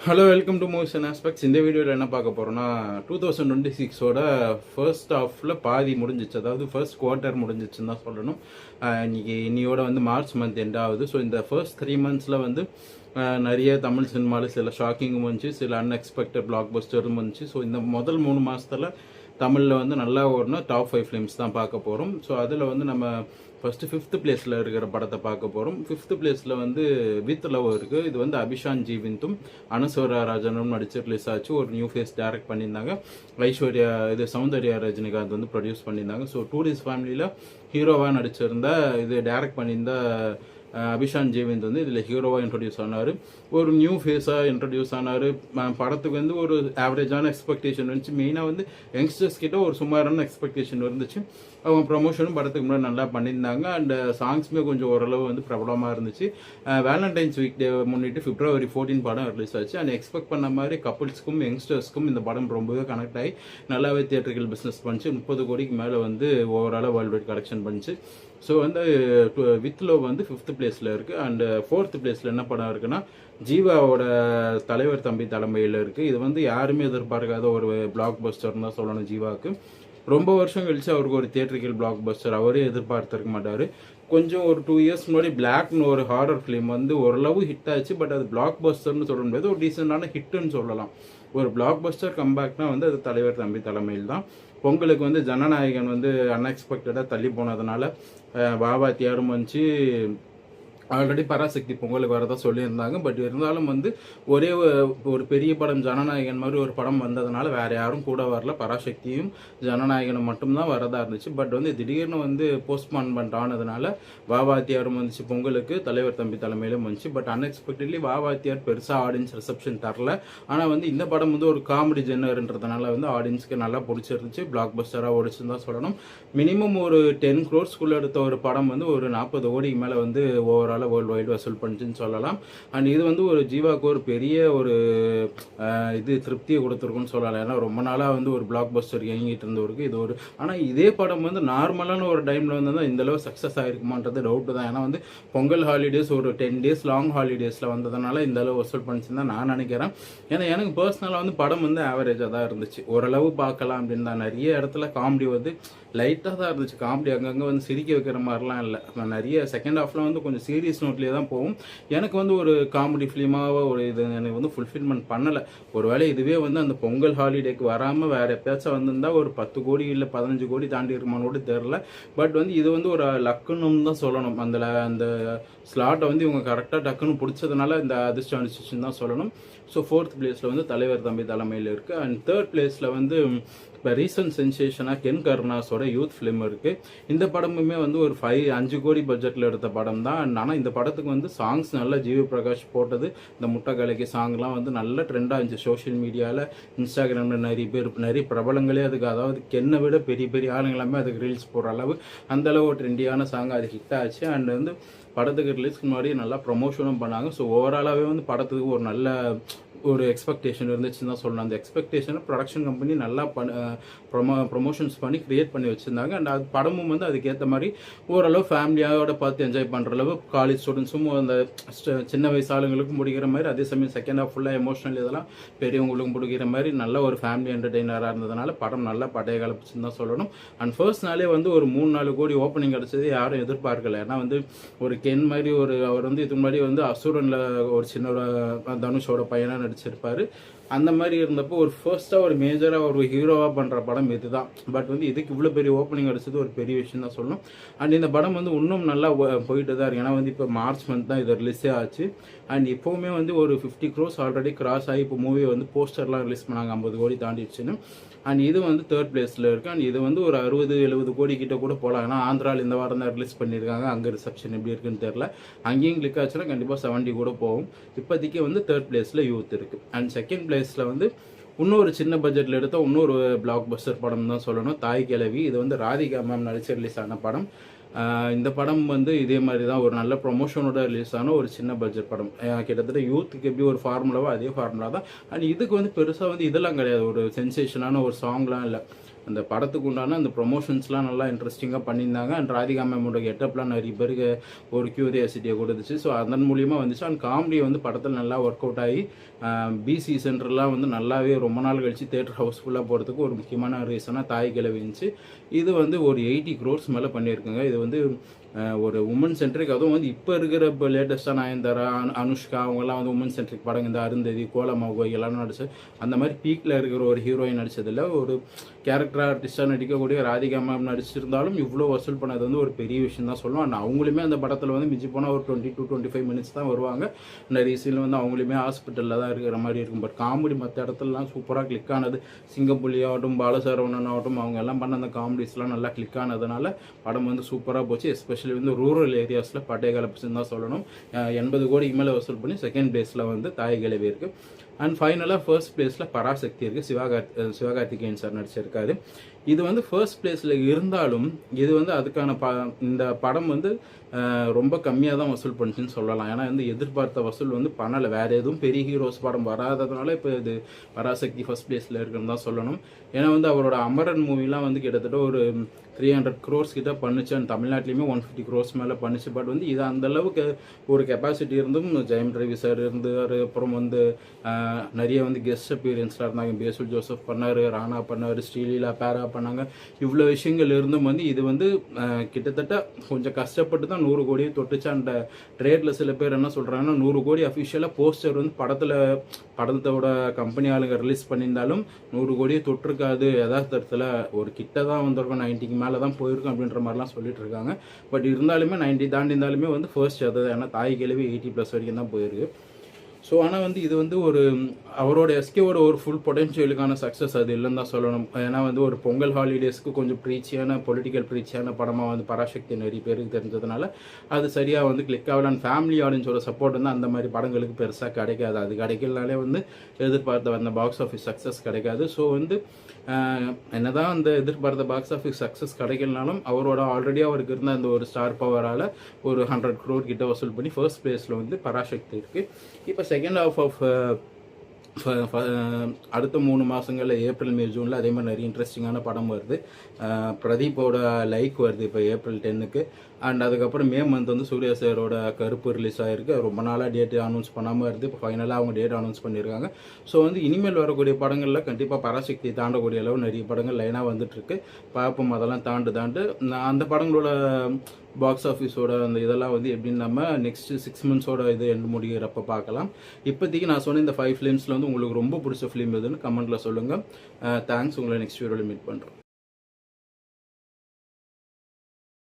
Hello, welcome to movies and aspects. இந்த வீடியோவில் என்ன பார்க்க போகிறோம்னா 2026ஓட ஃபர்ஸ்ட் ஹாஃபில் பாதி முடிஞ்சிச்சு, அதாவது ஃபர்ஸ்ட் குவார்ட்டர் முடிஞ்சிச்சுன்னு தான் சொல்லணும். இன்னையோட வந்து மார்ச் மந்த் எண்ட் ஆகுது. ஸோ இந்த ஃபர்ஸ்ட் 3 monthஸில் வந்து நிறைய தமிழ் சினிமாவில் சில ஷாக்கிங்கும் வந்துச்சு, சில அன்எக்ஸ்பெக்டட் பிளாக் பஸ்டரும் வந்துச்சு. ஸோ இந்த முதல் 3 மாதத்தில் தமிழில் வந்து நல்லா ஓடினா டாப் 5 ஃபிலிம்ஸ் தான் பார்க்க போகிறோம். ஸோ அதில் வந்து நம்ம ஃபஸ்ட்டு 5th பிளேஸில் இருக்கிற படத்தை பார்க்க போகிறோம். 5th பிளேஸில் வந்து வித் லவ் இருக்குது. இது வந்து அபிஷான் ஜீவிந்தும் அனுஸ்வரா ராஜனும் நடிச்சு ரிலீஸ் ஆச்சு. ஒரு நியூ ஃபேஸ் டைரக்ட் பண்ணியிருந்தாங்க. சௌந்தர்யா ரஜினிகாந்த் வந்து ப்ரொடியூஸ் பண்ணியிருந்தாங்க. ஸோ டூரிஸ்ட் ஃபேமிலியில் ஹீரோவாக நடிச்சிருந்த இது டைரக்ட் பண்ணியிருந்த அபிஷான் ஜீவிந்த் வந்து இதில் ஹீரோவாக இன்ட்ரடியூஸ் ஆனார். ஒரு நியூ ஃபேஸாக இன்ட்ரடியூஸ் ஆனார். படத்துக்கு வந்து ஒரு ஆவரேஜான எக்ஸ்பெக்டேஷன் இருந்துச்சு. மெயினாக வந்து யங்ஸ்டர்ஸ் கிட்ட ஒரு சுமாரான எக்ஸ்பெக்டேஷன் இருந்துச்சு. அவங்க ப்ரமோஷனும் படத்துக்கு முன்னாடி நல்லா பண்ணியிருந்தாங்க. அண்ட் சாங்ஸுமே கொஞ்சம் ஓரளவு வந்து பிரபலமாக இருந்துச்சு. வேலண்டைன்ஸ் வீக் டே முன்னிட்டு February 14 படம் ரிலீஸ் ஆச்சு. அண்ட் எக்ஸ்பெக்ட் பண்ண மாதிரி கப்புள்ஸ்க்கும் யங்ஸ்டர்ஸ்க்கும் இந்த படம் ரொம்பவே கனெக்ட் ஆகி நல்லாவே தியேட்டர்கள் பிஸ்னஸ் பண்ணிச்சு. 30 கோடிக்கு மேலே வந்து ஓவராலாக வேர்ல்டு வைட் கலெக்ஷன் பண்ணிச்சு. ஸோ வந்து வித் லவ் வந்து 5th பிளேஸில் இருக்குது. அண்ட் 4th பிளேஸில் என்ன படம் இருக்குன்னா ஜீவாவோட தலைவர் தம்பி தலைமையில் இருக்குது. இது வந்து யாருமே எதிர்பார்க்காத ஒரு பிளாக் பஸ்டர்னு தான் சொல்லணும். ஜீவாவுக்கு ரொம்ப வருஷம் கழிச்சு அவருக்கு ஒரு தியேட்டரிக்கல் பிளாக் பஸ்டர் அவரே எதிர்பார்த்திருக்க மாட்டார். கொஞ்சம் ஒரு 2 years முன்னாடி பிளாக்னு ஒரு ஹாரர் ஃபிலிம் வந்து ஓரளவு ஹிட் ஆச்சு. பட் அது பிளாக் பஸ்டர்னு சொல்ல முடியாது, ஒரு டீசெண்டான ஹிட்டுன்னு சொல்லலாம். ஒரு பிளாக் பஸ்டர் கம்பேக்னா வந்து அது தலைவர் தம்பி தலைமையில் தான். பொங்கலுக்கு வந்து ஜனநாயகன் வந்து அன்எக்ஸ்பெக்டடாக தள்ளி போனதுனால வாத்தியாரும் வந்துச்சு. ஆல்ரெடி பராசக்தி பொங்கலுக்கு வரதா சொல்லியிருந்தாங்க. பட் இருந்தாலும் வந்து ஒரே ஒரு பெரிய படம் ஜனநாயகன் மாதிரி ஒரு படம் வந்ததுனால வேற யாரும் கூட வரல. பராசக்தியும் ஜனநாயகனும் மட்டும்தான் வரதா இருந்துச்சு. பட் வந்து திடீர்னு வந்து போஸ்ட்பான்மெண்ட் ஆனதுனால வாத்தியாரும் வந்துச்சு பொங்கலுக்கு, தலைவர் தம்பி தலைமையிலும் வந்துச்சு. பட் அன்எக்ஸ்பெக்டட்லி வாத்தியார் பெருசாக ஆடியன்ஸ் ரிசப்ஷன் தரல. ஆனால் வந்து இந்த படம் வந்து ஒரு காமெடி ஜென்னர்ன்றதுனால வந்து ஆடியன்ஸ்க்கு நல்லா பிடிச்சிருந்துச்சு. பிளாக் பஸ்டராக ஓடிச்சுன்னு தான் சொல்லணும். மினிமம் ஒரு 10 crores எடுத்த ஒரு படம் வந்து ஒரு 40 கோடிக்கு மேலே வந்து ஓவரால் வேர்ல்டு வைடு வசூல் பண்ணிச்சுன்னு சொல்லலாம். அண்ட் இது வந்து ஒரு ஜீவாவுக்கு ஒரு பெரிய ஒரு இது திருப்தியை கொடுத்துருக்குன்னு சொல்லலாம். ஏன்னா ரொம்ப நாளாக வந்து ஒரு பிளாக் பஸ்டர் இயங்கிட்டு இருந்தவருக்கு இது ஒரு, ஆனால் இதே படம் வந்து நார்மலான ஒரு டைமில் வந்து தான் இந்தளவு சக்ஸஸ் ஆகிருக்குமான்றது டவுட்டு தான். ஏன்னா வந்து பொங்கல் ஹாலிடேஸ் ஒரு 10 days லாங் ஹாலிடேஸில் வந்ததுனால இந்த அளவு வசூல் பண்ணிச்சுன்னு தான் நான் நினைக்கிறேன். ஏன்னா எனக்கு பர்சனலாக வந்து படம் வந்து ஆவரேஜாக தான் இருந்துச்சு. ஓரளவு பார்க்கலாம் அப்படின்னு தான். நிறைய இடத்துல காமெடி வந்து லைட்டாக தான் இருந்துச்சு. காமெடி அங்கங்கே வந்து சிரிக்க வைக்கிற மாதிரிலாம் இல்லை. நிறைய செகண்ட் ஹாஃப்ல வந்து கொஞ்சம் சீரியஸ் நோட்லேயே தான் போகும். எனக்கு வந்து ஒரு காமெடி ஃபிலிமாக ஒரு இது எனக்கு வந்து ஃபுல்ஃபில்மெண்ட் பண்ணலை. ஒருவேளை இதுவே வந்து அந்த பொங்கல் ஹாலிடேக்கு வராமல் வேறு எப்பயாச்சும் வந்திருந்தா ஒரு 10 கோடி இல்லை 15 கோடி தாண்டி இருக்குமான்னு கூட தெரில. பட் வந்து இது வந்து ஒரு லக்குன்னு தான் சொல்லணும். அந்த ஸ்லாட்டை வந்து இவங்க கரெக்டாக டக்குன்னு பிடிச்சதுனால இந்த அதிர்ஷ்டம் அடிச்சிச்சுன்னு தான் சொல்லணும். ஸோ 4th பிளேஸில் வந்து தலைவர் தம்பி தலைமையில் இருக்குது. அண்ட் 3rd பிளேஸில் வந்து இப்போ ரீசன்ட் சென்சேஷனாக கென் கருணாஸோட யூத் ஃபிலிம் இருக்குது. இந்த படமுமே வந்து ஒரு 5 கோடி பட்ஜெட்டில் எடுத்த படம் தான். ஆனால் இந்த படத்துக்கு வந்து சாங்ஸ் நல்லா ஜிவி பிரகாஷ் போட்டது. இந்த முட்டை கலைக்கு சாங்லாம் வந்து நல்ல ட்ரெண்டாக இருந்துச்சு சோஷியல் மீடியாவில், இன்ஸ்டாகிராமில் நிறைய பிரபலங்களே அதுக்கு, அதாவது கென்னை விட பெரிய பெரிய ஆளுங்களாமே அதுக்கு ரீல்ஸ் போடுற அளவு அந்தளவு ஒரு ட்ரெண்டியான சாங் அது ஹிட் ஆச்சு. அண்ட் வந்து படத்துக்கு ரிலீஸ்க்கு முன்னாடி நல்லா ப்ரொமோஷனும் பண்ணாங்க. ஸோ ஓவராலாகவே வந்து படத்துக்கு ஒரு நல்ல ஒரு எக்ஸ்பெக்டேஷன் இருந்துச்சுன்னு தான் சொல்லணும். அந்த எக்ஸ்பெக்டேஷனை ப்ரொடக்ஷன் கம்பெனி நல்லா ப்ரொமோஷன்ஸ் பண்ணி கிரியேட் பண்ணி வச்சுருந்தாங்க. அண்ட் அது படமும் வந்து அதுக்கேற்ற மாதிரி ஓரளவு ஃபேமிலியோட பார்த்து என்ஜாய் பண்ணுற அளவு காலேஜ் ஸ்டூடெண்ட்ஸும் அந்த சின்ன வயசு ஆளுங்களுக்கும் பிடிக்கிற மாதிரி, அதே சமயம் செகண்ட் ஹாஃப் ஃபுல்லாக எமோஷனல் இதெல்லாம் பெரியவங்களுக்கும் பிடிக்கிற மாதிரி நல்ல ஒரு ஃபேமிலி என்டர்டெய்னராக இருந்ததுனால படம் நல்லா படைய கலப்பிச்சுன்னு தான் சொல்லணும். அண்ட் ஃபர்ஸ்ட் நாளே வந்து ஒரு 3-4 கோடி ஓப்பனிங் கிடச்சது யாரும் எதிர்பார்க்கல. ஏன்னா வந்து ஒரு கென் மாதிரி அவர் வந்து இது மாதிரி வந்து அசுரனில் ஒரு சின்ன ஒரு தனுஷோட பையனாக நடிச்சிருப்பாரு. அந்த மாதிரி இருந்தப்போ ஒரு ஃபர்ஸ்ட்டாக ஒரு மேஜராக ஒரு ஹீரோவாக பண்ணுற படம் இது தான். பட் வந்து இதுக்கு இவ்வளோ பெரிய ஓப்பனிங் அடிச்சது ஒரு பெரிய விஷயம் தான் சொல்லணும். அண்ட் இந்த படம் வந்து இன்னும் நல்லா போயிட்டு தான் இருக்கு. ஏன்னா வந்து இப்போ மார்ச் மந்த் தான் இது ரிலீஸே ஆச்சு. அண்ட் இப்போவுமே வந்து ஒரு 50 crores ஆல்ரெடி கிராஸ் ஆகி இப்போ மூவி வந்து போஸ்டர்லாம் ரிலீஸ் பண்ணாங்க 50 கோடி தாண்டிடுச்சுன்னு. அண்ட் இது வந்து 3rd பிளேஸில் இருக்குது. அண்ட் இது வந்து ஒரு 60-70 கோடி கிட்ட கூட போகலாம். ஏன்னா ஆந்திராவில் இந்த வாரம் தான் ரிலீஸ் பண்ணியிருக்காங்க. அங்கே ரிசப்ஷன் எப்படி இருக்குன்னு தெரில. அங்கேயும் கிளிக் ஆச்சுன்னா கண்டிப்பாக 70 கூட போகும். இப்போதைக்கு வந்து 3rd பிளேஸில் யூத் இருக்குது. அண்ட் 2nd பிளேஸில் வந்து இன்னொரு சின்ன பட்ஜெட்டில் எடுத்த இன்னொரு பிளாக் பஸ்டர் படம் தான் சொல்லணும், தாய் கிழவி. இது வந்து ராதிகா மேம் நடிச்சு ரிலீஸ் ஆன படம். இந்த படம் வந்து இதே மாதிரி தான் ஒரு நல்ல ப்ரொமோஷனோட ரிலீஸ் ஆன ஒரு சின்ன பட்ஜெட் படம். கிட்டத்தட்ட யூத்துக்கு எப்படி ஒரு ஃபார்முலாவோ அதே ஃபார்முலா தான். அண்ட் இதுக்கு வந்து பெருசாக வந்து இதெல்லாம் கிடையாது, ஒரு சென்சேஷனான ஒரு சாங்லாம் இல்லை. அந்த படத்துக்கு உண்டான அந்த ப்ரொமோஷன்ஸ்லாம் நல்லா இன்ட்ரெஸ்டிங்காக பண்ணியிருந்தாங்க. அண்ட் ராதிகா மேமோட கெட்டப்லாம் நிறைய பேருக்கு ஒரு கியூரியாசிட்டியை கொடுத்துச்சு. ஸோ அதன் மூலியமாக வந்துச்சு. அண்ட் காமெடி வந்து படத்தில் நல்லா ஒர்க் அவுட் ஆகி பிசி சென்டர்லாம் வந்து நல்லாவே ரொம்ப நாள் கழிச்சு தேட்டர் ஹவுஸ்ஃபுல்லாக போகிறதுக்கு ஒரு முக்கியமான ரீசனாக தாய் கிழவி இருந்துச்சு. இது வந்து ஒரு 80 crores மேலே பண்ணியிருக்குங்க. இது வந்து ஒரு உமன் சென்ட்ரிக், அதுவும் வந்து இப்போ இருக்கிற இப்போ லேட்டஸ்ட்டாக நயன்தாரா, அனுஷ்கா அவங்கெல்லாம் வந்து உமன் சென்ட்ரிக் படம், இந்த அருந்ததி, கோலமாகோ எல்லாம் நடிச்சு அந்த மாதிரி பீக்கில் இருக்கிற ஒரு ஹீரோயின் நடிச்சதில் ஒரு கேரக்டர் ஆர்டிஸ்டாக நடிக்கக்கூடிய ராதிகா மேம் நடிச்சிருந்தாலும் இவ்வளோ வசூல் பண்ணது வந்து ஒரு பெரிய விஷயம் தான் சொல்லுவோம். அண்ட் அவங்களுமே அந்த படத்தில் வந்து மிஞ்சி போனால் ஒரு 20 to 25 minutes தான் வருவாங்க. நிறைய சீனில் வந்து அவங்களுமே ஹாஸ்பிட்டலில் தான் இருக்கிற மாதிரி இருக்கும். பட் காமெடி மற்ற இடத்துலலாம் சூப்பராக கிளிக் ஆனது. சிங்கப்புலி ஆகட்டும், பாலசரவணன் ஆகட்டும், அவங்க எல்லாம் பண்ண அந்த காமெடிஸ்லாம் நல்லா கிளிக் ஆனதுனால படம் வந்து சூப்பராக போச்சு. எஸ்பெஷலி வந்து ரூரல் ஏரியாஸில் பட்டே கலப்புச்சுன்னு தான் சொல்லணும். 80 கோடிக்கு மேலே வசூல் பண்ணி செகண்ட் பிளேஸில் வந்து தாய் கிழவி இருக்குது. அண்ட் ஃபைனலாக ஃபர்ஸ்ட் பிளேஸில் பராசக்தி இருக்குது. சிவகார்த்திகேயன் சார் நடிச்சிருக்காரு. இது வந்து ஃபர்ஸ்ட் பிளேஸில் இருந்தாலும் இது வந்து அதுக்கான இந்த படம் வந்து ரொம்ப கம்மியாக தான் வசூல் பண்ணிச்சுன்னு சொல்லலாம். ஏன்னா வந்து எதிர்பார்த்த வசூல் வந்து பண்ணலை. வேறு எதுவும் பெரிய ஹீரோஸ் படம் வராததுனால இப்போ இது பராசக்தி ஃபர்ஸ்ட் பிளேஸில் இருக்குன்னு தான் சொல்லணும். ஏன்னா வந்து அவரோட அமரன் மூவிலாம் வந்து கிட்டத்தட்ட ஒரு 300 crores கிட்ட பண்ணுச்சு. அண்ட் தமிழ்நாட்டிலையுமே 150 crores மேலே பண்ணுச்சு. பட் வந்து இது அந்தளவுக்கு ஒரு கெப்பாசிட்டி இருந்தும் ஜெயம் ரவி சார் இருந்தார். அப்புறம் வந்து நிறைய வந்து கெஸ்ட் அப்பீரியன்ஸ்லாம் இருந்தாங்க. பேசுல் ஜோசப் பண்ணார், ராணா பண்ணார், ஸ்ரீலீலா பேரா பண்ணாங்க. இவ்வளோ விஷயங்கள் இருந்தும் வந்து இது வந்து கிட்டத்தட்ட கொஞ்சம் கஷ்டப்பட்டு தான் 100 கோடியை தொட்டுச்சு. அந்த ட்ரேடில் சில பேர் என்ன சொல்கிறாங்கன்னா 100 கோடி அஃபிஷியலாக போஸ்டர் வந்து படத்தோட கம்பெனி ஆளுங்க ரிலீஸ் பண்ணியிருந்தாலும் 100 கோடியை தொட்டிருக்காது. யதார்த்தத்தில் ஒரு கிட்ட தான் வந்திருக்கும், 90க்கு மேலே தான் போயிருக்கும் அப்படின்ற மாதிரிலாம் சொல்லிட்டு இருக்காங்க. பட் இருந்தாலுமே 90 தாண்டி இருந்தாலுமே வந்து ஃபர்ஸ்ட் அதாவது ஏன்னா தாய் கிழவி 80+ வரைக்கும் தான் போயிருக்கு. ஸோ ஆனால் வந்து இது வந்து ஒரு அவரோட எஸ்கேவோட ஒரு ஃபுல் பொட்டென்ஷியலுக்கான சக்ஸஸ் அது இல்லைன்னு தான் சொல்லணும். ஏன்னா வந்து ஒரு பொங்கல் ஹாலிடேஸ்க்கு கொஞ்சம் பொலிட்டிக்கல் ப்ரீச்சியான படமாக வந்து பராசக்தி நிறைய பேருக்கு தெரிஞ்சதுனால அது சரியாக வந்து கிளிக் ஆகல. அண்ட் ஃபேமிலி ஆடியன்ஸோட சப்போர்ட் வந்து அந்த மாதிரி படங்களுக்கு பெருசாக கிடைக்காது. அது கிடைக்கலனாலே வந்து எதிர்பார்த்த அந்த பாக்ஸ் ஆஃபீஸ் சக்ஸஸ் கிடைக்காது. ஸோ வந்து என்னதான் அந்த எதிர்பார்த்த பாக்ஸ் ஆஃபீஸ் சக்ஸஸ் கிடைக்கலனாலும் அவரோட ஆல்ரெடி அவருக்கு இருந்த அந்த ஒரு ஸ்டார் பவரால் ஒரு 100 crore கிட்ட வசூல் பண்ணி ஃபர்ஸ்ட் பிளேஸில் வந்து பராசக்தி இருக்குது. இப்போ செகண்ட் ஹாஃப் ஆஃப் அடுத்த 3 மாதங்களில் ஏப்ரல், மே, ஜூனில் அதே மாதிரி நிறைய இன்ட்ரெஸ்டிங்கான படம் வருது. பிரதீப்போட லைக் வருது இப்போ ஏப்ரல் 10க்கு. அண்ட் அதுக்கப்புறம் மே மந்த் வந்து சூர்யா சாரோட கருப்பு ரிலீஸ் ஆகிருக்கு. ரொம்ப நாளாக டேட்டு அனௌன்ஸ் பண்ணாமல் இருந்து இப்போ ஃபைனலாக அவங்க டேட் அனௌன்ஸ் பண்ணியிருக்காங்க. ஸோ வந்து இனிமேல் வரக்கூடிய படங்களில் கண்டிப்பாக பராசக்தி தாண்டக்கூடிய அளவு நிறைய படங்கள் லைனாக வந்துட்டுருக்கு. பார்ப்போம் அதெல்லாம் தாண்டு அந்த படங்களோட பாக்ஸ் ஆஃபீஸோட அந்த இதெல்லாம் வந்து எப்படின்னு நம்ம நெக்ஸ்ட் 6 monthsோட இது எண்டு முடிகிறப்ப பார்க்கலாம். இப்போதைக்கு நான் சொன்ன இந்த 5 ஃபிலிம்ஸில் வந்து உங்களுக்கு ரொம்ப பிடிச்ச ஃபிலிம் எதுன்னு கமெண்ட்டில் சொல்லுங்கள். தேங்க்ஸ். உங்களை நெக்ஸ்ட் வீடியோவில் மீட் பண்ணுறேன்.